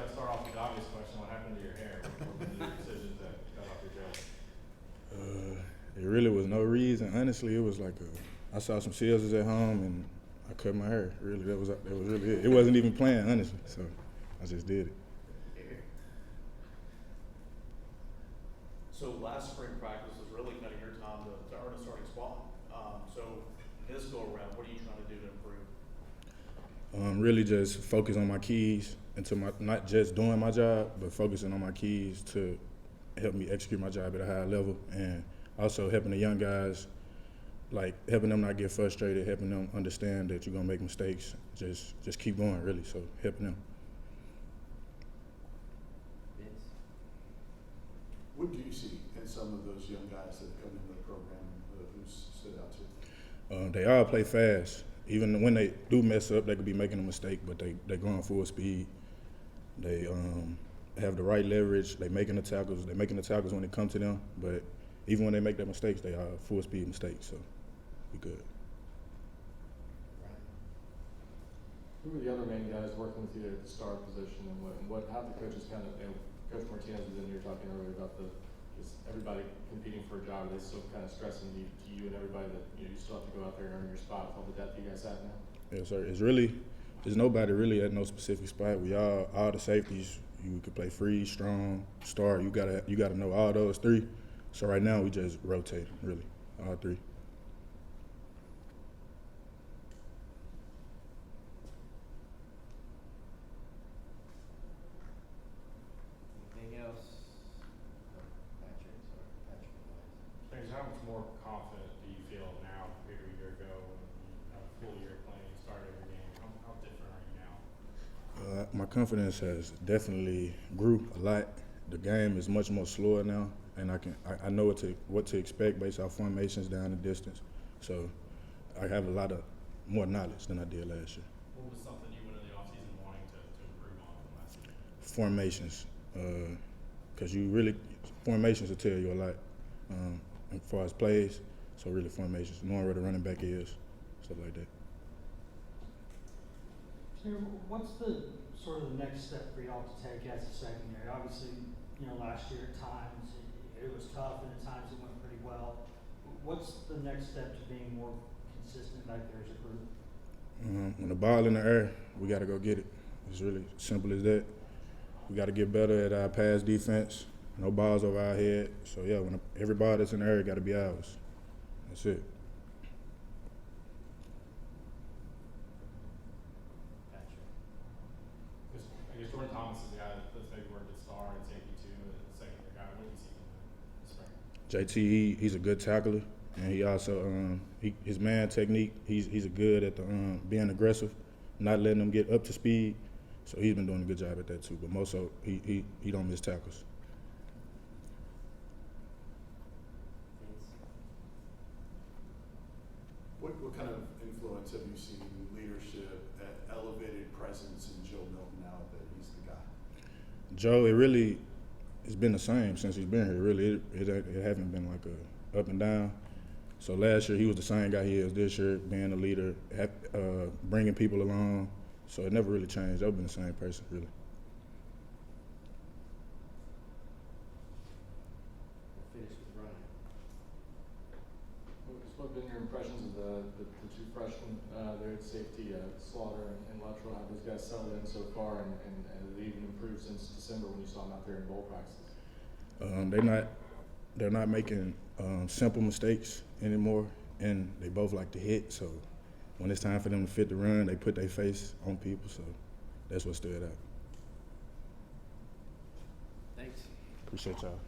got to start off with the obvious question. What happened to your hair? What were the decisions that got off your chest? It really was no reason. Honestly, it was like I saw some scissors at home and I cut my hair. Really, that was really it. It wasn't even planned, honestly. So I just did it. So last spring practice was really kind of your time to earn a starting spot. So this go around, what are you trying to do to improve? Really just focus on my keys into not just doing my job, but focusing on my keys to help me execute my job at a higher level, and also helping the young guys, like helping them not get frustrated, helping them understand that you're gonna make mistakes. Just keep going, really. So helping them. What do you see in some of those young guys that come into the program who stood out to you? They all play fast. Even when they do mess up, they could be making a mistake, but they go on full speed. They have the right leverage. They making the tackles. They making the tackles when it comes to them. But even when they make their mistakes, they are full speed mistakes. So we good. Who were the other main guys working with you at the star position, and how the coaches kind of, Coach Martinez was in here talking earlier about just everybody competing for a job. Are they still kind of stressing to you and everybody that you still have to go out there and earn your spot with all the depth you guys have now? Yes, sir. There's nobody really at no specific spot. We all the safeties. You could play free, strong, star. You gotta know all those three. So right now we just rotate, really, all three. Anything else? Patrick. How much more confident do you feel now compared to a year ago when you had a full year playing, started every game? How different are you now? My confidence has definitely grew a lot. The game is much more slower now, and I know what to expect based off formations down the distance. So I have a lot of more knowledge than I did last year. What was something you went in the offseason wanting to improve on from last season? Formations, because formations will tell you a lot as far as plays. So really formations, knowing where the running back is, stuff like that. What's the sort of the next step for y'all to take as a secondary? Obviously, last year at times it was tough and at times it went pretty well. What's the next step to being more consistent back there as a group? When the ball in the air, we got to go get it. It's really simple as that. We got to get better at our pass defense. No balls over our head. So yeah, when every ball that's in the air got to be ours. That's it. I guess Jordan Thomas is the guy that's maybe worked at star and safety too, and the second year guy. What do you see from him this spring? JT, he's a good tackler, and he also his man technique. He's good at the being aggressive, not letting them get up to speed. So he's been doing a good job at that too. But most so he don't miss tackles. What kind of influence have you seen in leadership, elevated presence in Joe Milton now that he's the guy? Joe, it's been the same since he's been here. Really, it haven't been like a up and down. So last year he was the same guy he is this year, being a leader, bringing people along. So it never really changed. I've been the same person, really. Finish with Ryan. Lucas, what have been your impressions of the two freshmen there at safety, Slaughter and Luttrell? How those guys settled in so far, and they even improved since December when you saw them out there in bowl practices? They're not making simple mistakes anymore, and they both like to hit. So when it's time for them to fit the run, they put their face on people. So that's what stood out. Thanks. Appreciate y'all.